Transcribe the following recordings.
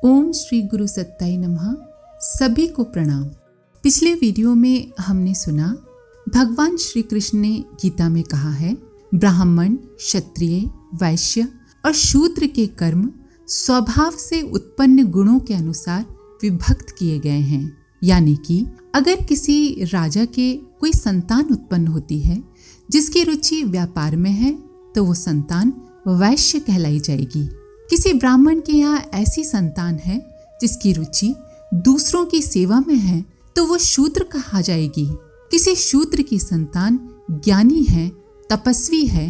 ओम श्री गुरु सत्ताई नमः। सभी को प्रणाम। पिछले वीडियो में हमने सुना भगवान श्री कृष्ण ने गीता में कहा है, ब्राह्मण, क्षत्रिय, वैश्य और शूद्र के कर्म स्वभाव से उत्पन्न गुणों के अनुसार विभक्त किए गए हैं। यानी कि अगर किसी राजा के कोई संतान उत्पन्न होती है जिसकी रुचि व्यापार में है तो वो संतान वैश्य कहलाई जाएगी। किसी ब्राह्मण के यहाँ ऐसी संतान है जिसकी रुचि दूसरों की सेवा में है तो वो शूद्र कहा जाएगी। किसी शूद्र की संतान ज्ञानी है, तपस्वी है,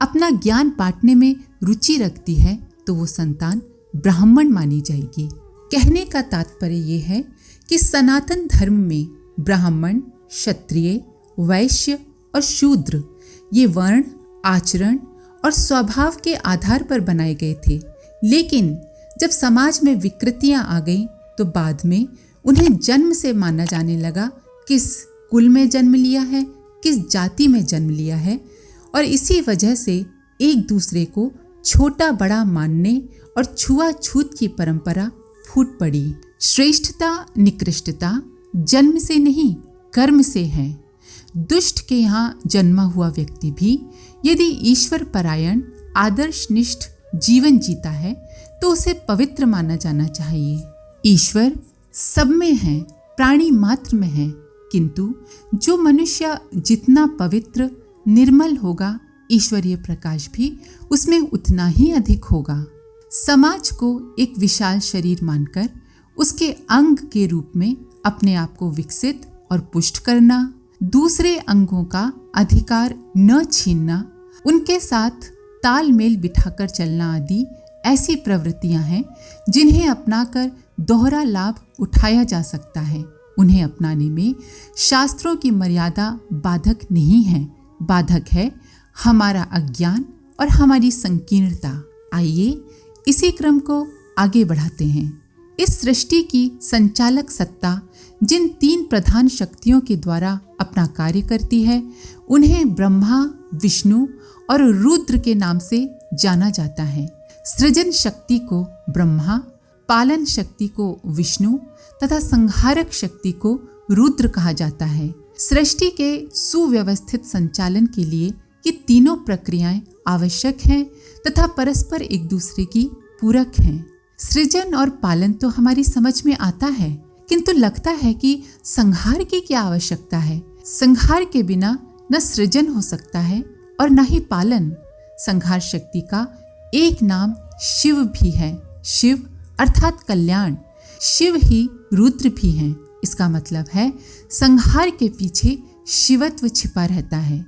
अपना ज्ञान बांटने में रुचि रखती है तो वो संतान ब्राह्मण मानी जाएगी। कहने का तात्पर्य ये है कि सनातन धर्म में ब्राह्मण, क्षत्रिय, वैश्य और शूद्र ये वर्ण, आचरण और स्वभाव के आधार पर बनाए गए थे। लेकिन जब समाज में विकृतियां आ गईं तो बाद में उन्हें जन्म से माना जाने लगा किस कुल में जन्म लिया है, किस जाति में जन्म लिया है, और इसी वजह से एक दूसरे को छोटा बड़ा मानने और छुआछूत की परंपरा फूट पड़ी। श्रेष्ठता निकृष्टता जन्म से नहीं कर्म से है। दुष्ट के यहाँ जन्मा हुआ व्यक्ति भी यदि ईश्वर परायण आदर्शनिष्ठ जीवन जीता है तो उसे पवित्र माना जाना चाहिए। ईश्वर सब में है, प्राणी मात्र में है, किंतु जो मनुष्य जितना पवित्र निर्मल होगा ईश्वरीय प्रकाश भी उसमें उतना ही अधिक होगा। समाज को एक विशाल शरीर मानकर उसके अंग के रूप में अपने आप को विकसित और पुष्ट करना, दूसरे अंगों का अधिकार न छीनना, उनके साथ तालमेल बिठाकर चलना आदि ऐसी प्रवृत्तियां हैं जिन्हें अपनाकर दोहरा लाभ उठाया जा सकता है। उन्हें अपनाने में शास्त्रों की मर्यादा बाधक नहीं है, बाधक है हमारा अज्ञान और हमारी संकीर्णता। आइए इसी क्रम को आगे बढ़ाते हैं। इस सृष्टि की संचालक सत्ता जिन तीन प्रधान शक्तियों के द्वारा अपना कार्य करती है उन्हें ब्रह्मा, विष्णु और रुद्र के नाम से जाना जाता है। सृजन शक्ति को ब्रह्मा, पालन शक्ति को विष्णु तथा संहारक शक्ति को रुद्र कहा जाता है। सृष्टि के सुव्यवस्थित संचालन के लिए ये तीनों प्रक्रियाएं आवश्यक हैं तथा परस्पर एक दूसरे की पूरक हैं। सृजन और पालन तो हमारी समझ में आता है, किंतु लगता है कि संहार की क्या आवश्यकता है। संहार के बिना न सृजन हो सकता है और न ही पालन। संहार शक्ति का एक नाम शिव भी है। शिव अर्थात कल्याण। शिव ही रुद्र भी हैं। इसका मतलब है संहार के पीछे शिवत्व छिपा रहता है।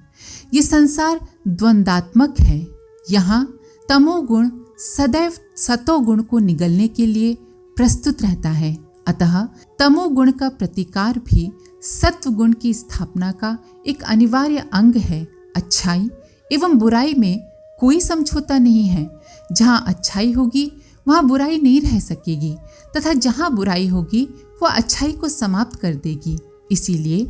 ये संसार द्वंदात्मक है। यहाँ तमोगुण सदैव सतोगुण को निगलने के लिए प्रस्तुत रहता है। अतः तमोगुण का प्रतिकार भी सत्वगुण की स्थापना का एक अनिवार्य अंग है। अच्छाई एवं बुराई में कोई समझौता नहीं है। जहाँ अच्छाई होगी वहाँ बुराई नहीं रह सकेगी तथा जहाँ बुराई होगी वह अच्छाई को समाप्त कर देगी। इसीलिए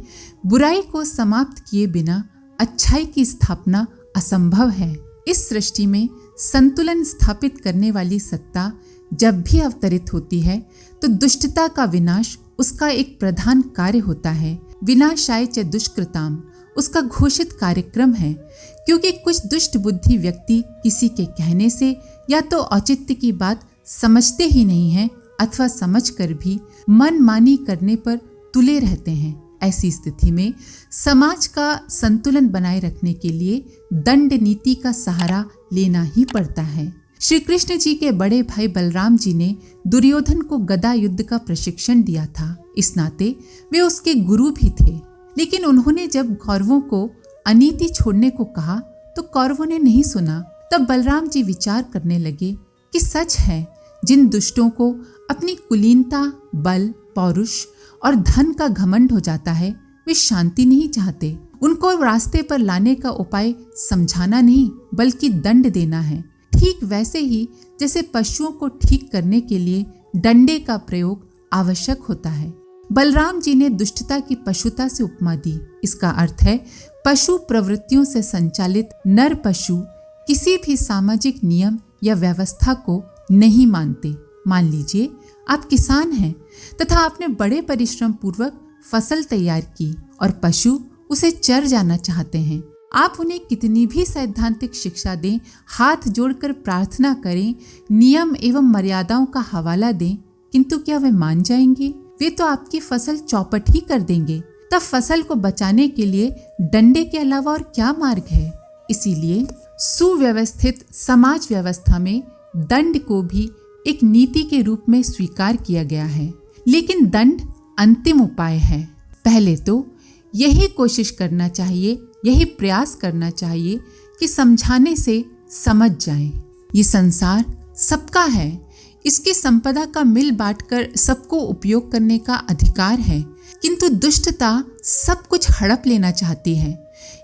बुराई को समाप्त किए बिना अच्छाई की स्थापना असंभव है। इस सृष्टि में संतुलन स्थापित करने वाली सत्ता जब भी अवतरित होती है तो दुष्टता का विनाश उसका एक प्रधान कार्य होता है। विनाशाय च दुष्कृताम उसका घोषित कार्यक्रम है, क्योंकि कुछ दुष्ट बुद्धि व्यक्ति किसी के कहने से या तो औचित्य की बात समझते ही नहीं हैं अथवा समझकर भी मनमानी करने पर तुले रहते हैं। ऐसी स्थिति में समाज का संतुलन बनाए रखने के लिए दंड नीति का सहारा लेना ही पड़ता है। श्री कृष्ण जी के बड़े भाई बलराम जी ने दुर्योधन को गदा युद्ध का प्रशिक्षण दिया था। इस नाते वे उसके गुरु भी थे। लेकिन उन्होंने जब कौरवों को अनीति छोड़ने को कहा तो कौरवों ने नहीं सुना। तब बलराम जी विचार करने लगे कि सच है, जिन दुष्टों को अपनी कुलीनता, बल, पौरुष और धन का घमंड हो जाता है वे शांति नहीं चाहते। उनको रास्ते पर लाने का उपाय समझाना नहीं बल्कि दंड देना है। ठीक वैसे ही जैसे पशुओं को ठीक करने के लिए डंडे का प्रयोग आवश्यक होता है। बलराम जी ने दुष्टता की पशुता से उपमा दी। इसका अर्थ है पशु प्रवृत्तियों से संचालित नर पशु किसी भी सामाजिक नियम या व्यवस्था को नहीं मानते। मान लीजिए आप किसान हैं तथा आपने बड़े परिश्रम पूर्वक फसल तैयार की और पशु उसे चर जाना चाहते हैं। आप उन्हें कितनी भी सैद्धांतिक शिक्षा दें, हाथ जोड़कर प्रार्थना करें, नियम एवं मर्यादाओं का हवाला दें, किंतु क्या वे मान जाएंगे? वे तो आपकी फसल चौपट ही कर देंगे। तब फसल को बचाने के लिए डंडे के अलावा और क्या मार्ग है? इसीलिए सुव्यवस्थित समाज व्यवस्था में दंड को भी एक नीति के रूप में स्वीकार किया गया है, लेकिन दंड अंतिम उपाय है। पहले तो यही कोशिश करना चाहिए, यही प्रयास करना चाहिए कि समझाने से समझ जाएं। ये संसार सबका है, इसकी संपदा का मिल बांटकर सबको उपयोग करने का अधिकार है, किंतु दुष्टता सब कुछ हड़प लेना चाहती है।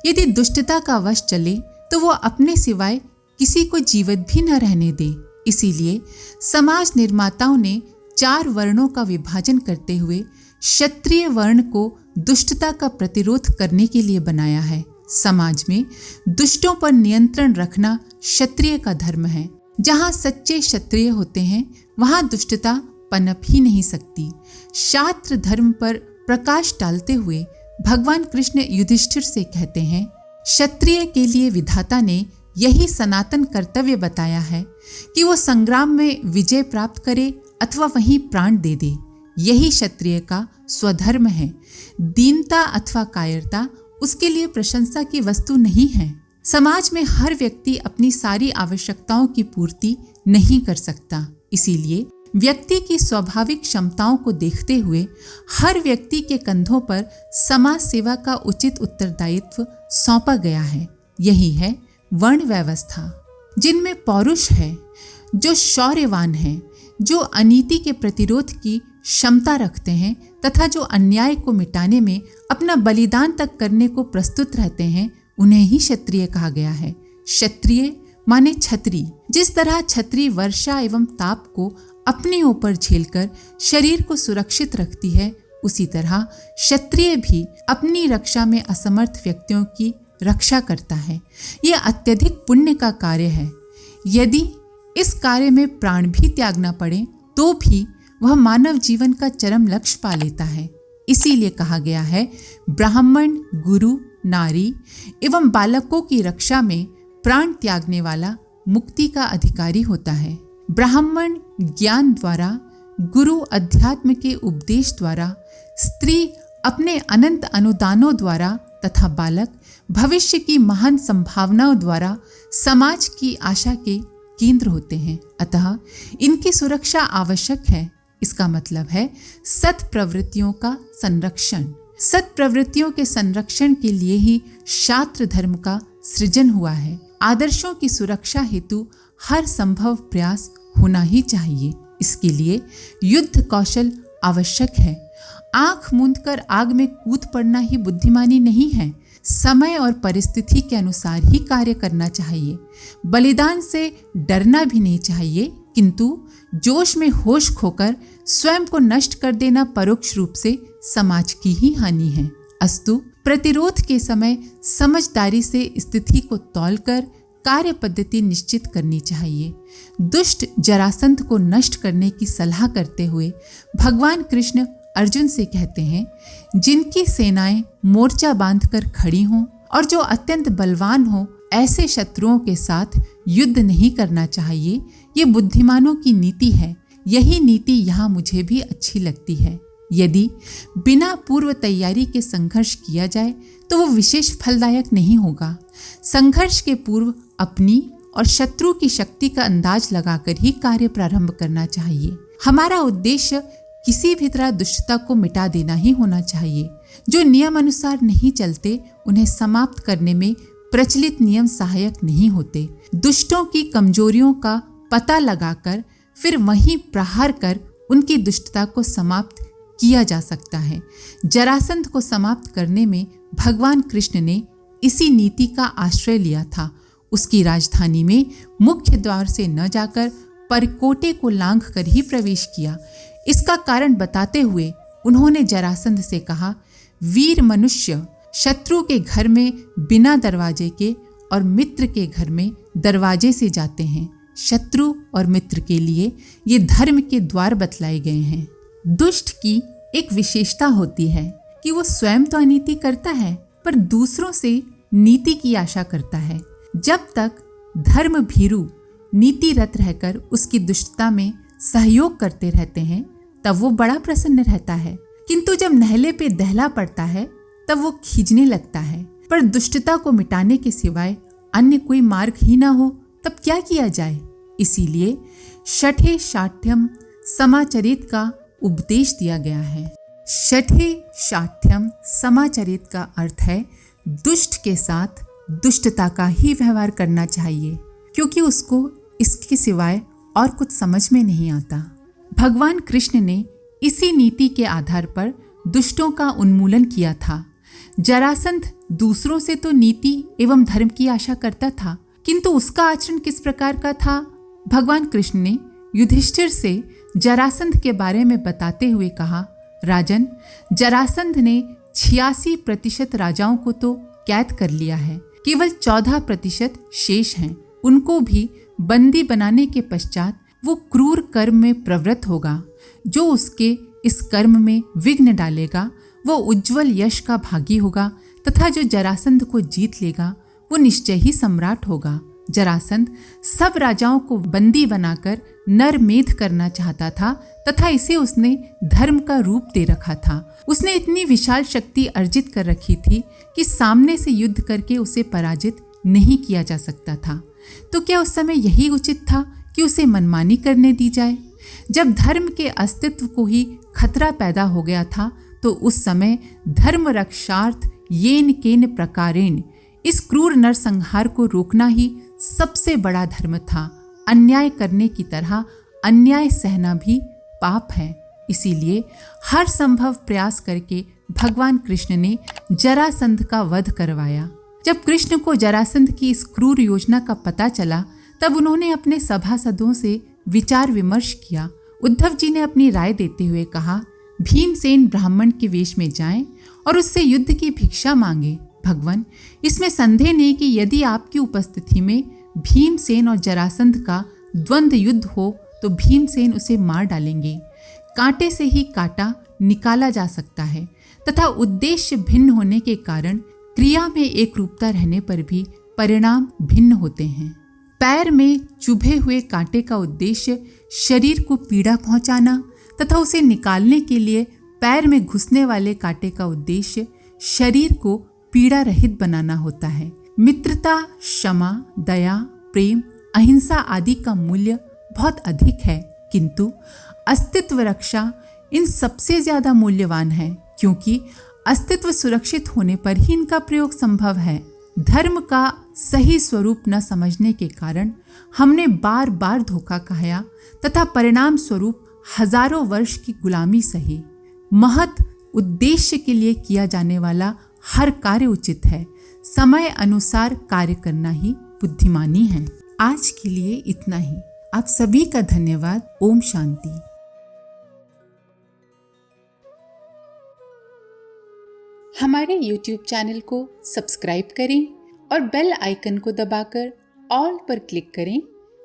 यदि दुष्टता का वश चले तो वो अपने सिवाय किसी को जीवित भी न रहने दे। इसीलिए समाज निर्माताओं ने 4 वर्णों का विभाजन करते हुए क्षत्रिय वर्ण को दुष्टता का प्रतिरोध करने के लिए बनाया है। समाज में दुष्टों पर नियंत्रण रखना क्षत्रिय का धर्म है। जहाँ सच्चे क्षत्रिय होते हैं वहाँ दुष्टता पनप ही नहीं सकती। शास्त्र धर्म पर प्रकाश डालते हुए भगवान कृष्ण युधिष्ठिर से कहते हैं, क्षत्रिय के लिए विधाता ने यही सनातन कर्तव्य बताया है कि वो संग्राम में विजय प्राप्त करे अथवा वहीं प्राण दे दे। यही क्षत्रिय का स्वधर्म है। दीनता अथवा कायरता उसके लिए प्रशंसा की वस्तु नहीं है। समाज में हर व्यक्ति अपनी सारी आवश्यकताओं की पूर्ति नहीं कर सकता। इसीलिए व्यक्ति की स्वाभाविक क्षमताओं को देखते हुए हर व्यक्ति के कंधों पर समाज सेवा का उचित उत्तरदायित्व सौंपा गया है। यही है वर्ण व्यवस्था, जिनमें पौरुष है, जो शौर्यवान है, जो अनीति के प्रतिरोध की क्षमता रखते हैं तथा जो अन्याय को मिटाने में अपना बलिदान तक करने को प्रस्तुत रहते हैं, उन्हें ही क्षत्रिय कहा गया है। क्षत्रिय माने छत्री। जिस तरह छत्री वर्षा एवं ताप को अपने ऊपर झेलकर शरीर को सुरक्षित रखती है, उसी तरह क्षत्रिय भी अपनी रक्षा में असमर्थ व्यक्तियों की रक्षा करता है। यह अत्यधिक पुण्य का कार्य है। यदि इस कार्य में प्राण भी त्यागना पड़े तो भी वह मानव जीवन का चरम लक्ष्य पा लेता है। इसीलिए कहा गया है, ब्राह्मण, गुरु, नारी एवं बालकों की रक्षा में प्राण त्यागने वाला मुक्ति का अधिकारी होता है। ब्राह्मण ज्ञान द्वारा, गुरु अध्यात्म के उपदेश द्वारा, स्त्री अपने अनंत अनुदानों द्वारा तथा बालक भविष्य की महान संभावनाओं द्वारा समाज की आशा के केंद्र होते हैं। अतः इनकी सुरक्षा आवश्यक है। इसका मतलब है सत प्रवृत्तियों का संरक्षण। सत प्रवृत्तियों के संरक्षण के लिए ही शास्त्र धर्म का सृजन हुआ है। आदर्शों की सुरक्षा हेतु हर संभव प्रयास होना ही चाहिए। इसके लिए युद्ध कौशल आवश्यक है। आंख मूंदकर आग में कूद पड़ना ही बुद्धिमानी नहीं है। समय और परिस्थिति के अनुसार ही कार्य करना चाहिए। बलिदान से डरना भी नहीं चाहिए, किंतु जोश में होश खोकर स्वयं को नष्ट कर देना परोक्ष रूप से समाज की ही हानि है। अस्तु प्रतिरोध के समय समझदारी से स्थिति को तौलकर कार्य पद्धति निश्चित करनी चाहिए। दुष्ट जरासंध को नष्ट करने की सलाह करते हुए भगवान कृष्ण अर्जुन से कहते हैं, जिनकी सेनाएं मोर्चा बांधकर खड़ी हों और जो अत्यंत बलवान हो, ऐसे शत्रुओं के साथ युद्ध नहीं करना चाहिए। ये बुद्धिमानों की नीति है। यही नीति यहाँ मुझे भी अच्छी लगती है। यदि बिना पूर्व तैयारी के संघर्ष किया जाए तो वो विशेष फलदायक नहीं होगा। संघर्ष के पूर्व अपनी और शत्रु की शक्ति का अंदाज लगाकर ही कार्य प्रारंभ करना चाहिए। हमारा उद्देश्य किसी भी तरह दुष्टता को मिटा देना ही होना चाहिए। जो नियम अनुसार नहीं चलते, उन्हें समाप्त करने में प्रचलित नियम सहायक नहीं होते। दुष्टों की कमजोरियों का पता लगाकर फिर वहीं प्रहार कर उनकी दुष्टता को समाप्त किया जा सकता है। जरासंध को समाप्त करने में भगवान कृष्ण ने इसी नीति का आश्रय लिया था। उसकी राजधानी में मुख्य द्वार से न जाकर परकोटे को लांघ कर ही प्रवेश किया। इसका कारण बताते हुए उन्होंने जरासंध से कहा, वीर मनुष्य शत्रु के घर में बिना दरवाजे के और मित्र के घर में दरवाजे से जाते हैं। शत्रु और मित्र के लिए ये धर्म के द्वार बतलाए गए हैं। दुष्ट की एक विशेषता होती है कि वो स्वयं तो अनीति करता है पर दूसरों से नीति की आशा करता है। जब तक धर्म भीरु नीतिरत रहकर उसकी दुष्टता में सहयोग करते रहते हैं तब वो बड़ा प्रसन्न रहता है, किंतु जब नहले पे दहला पड़ता है तब वो खींचने लगता है। पर दुष्टता को मिटाने के सिवाय अन्य कोई मार्ग ही ना हो तब क्या किया जाए। इसीलिए शठे शाठ्यम समाचरित का उपदेश दिया गया है। शठे शाठ्यम समाचरित का अर्थ है दुष्ट के साथ दुष्टता का ही व्यवहार करना चाहिए, क्योंकि उसको इसके सिवाय और कुछ समझ में नहीं आता। भगवान कृष्ण ने इसी नीति के आधार पर दुष्टों का उन्मूलन किया था। जरासंध दूसरों से तो नीति एवं धर्म की आशा करता था, किंतु उसका आचरण किस प्रकार का था। भगवान कृष्ण ने युधिष्ठिर से जरासंध के बारे में बताते हुए कहा, राजन, जरासंध ने 86% राजाओं को तो कैद कर लिया है, केवल 14% शेष हैं। उनको भी बंदी बनाने के पश्चात वो क्रूर कर्म में प्रवृत्त होगा। जो उसके इस कर्म में विघ्न डालेगा वो उज्जवल यश का भागी होगा, तथा जो जरासंध को जीत लेगा वो निश्चय ही सम्राट होगा। जरासंध सब राजाओं को बंदी बनाकर नरमेध करना चाहता था, तथा इसे उसने धर्म का रूप दे रखा था। उसने इतनी विशाल शक्ति अर्जित कर रखी थी कि सामने से युद्ध करके उसे पराजित नहीं किया जा सकता था। तो क्या उस समय यही उचित था कि उसे मनमानी करने दी जाए? जब धर्म के अस्तित्व को ही खतरा पैदा हो गया था तो उस समय धर्म रक्षार्थ येन केन प्रकारेण इस क्रूर नरसंहार को रोकना ही सबसे बड़ा धर्म था। अन्याय करने की तरह अन्याय सहना भी पाप है। इसीलिए हर संभव प्रयास करके भगवान कृष्ण ने जरासंध का वध करवाया। जब कृष्ण को जरासंध की इस क्रूर योजना का पता चला तब उन्होंने अपने सभासदों से विचार विमर्श किया। उद्धव जी ने अपनी राय देते हुए कहा, भीमसेन ब्राह्मण के वेश में जाएं और उससे युद्ध की भिक्षा मांगे। भगवान, इसमें संदेह नहीं कि यदि आपकी उपस्थिति में भीमसेन और जरासंध का द्वंद्व युद्ध हो तो भीमसेन उसे मार डालेंगे। कांटे से ही कांटा निकाला जा सकता है, तथा उद्देश्य भिन्न होने के कारण क्रिया में एक रूपता रहने पर भी परिणाम भिन्न होते हैं। पैर में चुभे हुए कांटे का उद्देश्य शरीर को पीड़ा पहुंचाना तथा उसे निकालने के लिए पैर में घुसने वाले कांटे का उद्देश्य शरीर को पीड़ा रहित बनाना होता है। मित्रता, क्षमा, दया, प्रेम, अहिंसा आदि का मूल्य बहुत अधिक है, किंतु अस्तित्व रक्षा इन सबसे ज्यादा मूल्यवान है, क्योंकि अस्तित्व सुरक्षित होने पर ही इनका प्रयोग संभव है। धर्म का सही स्वरूप न समझने के कारण हमने बार बार धोखा खाया तथा परिणाम स्वरूप हजारों वर्ष की गुलामी सही। महत उद्देश्य के लिए किया जाने वाला हर कार्य उचित है। समय अनुसार कार्य करना ही बुद्धिमानी है। आज के लिए इतना ही। आप सभी का धन्यवाद। ओम शांति। हमारे YouTube चैनल को सब्सक्राइब करें और बेल आइकन को दबाकर ऑल पर क्लिक करें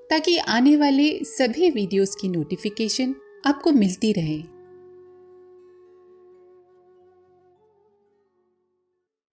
ताकि आने वाले सभी वीडियोस की नोटिफिकेशन आपको मिलती रहे।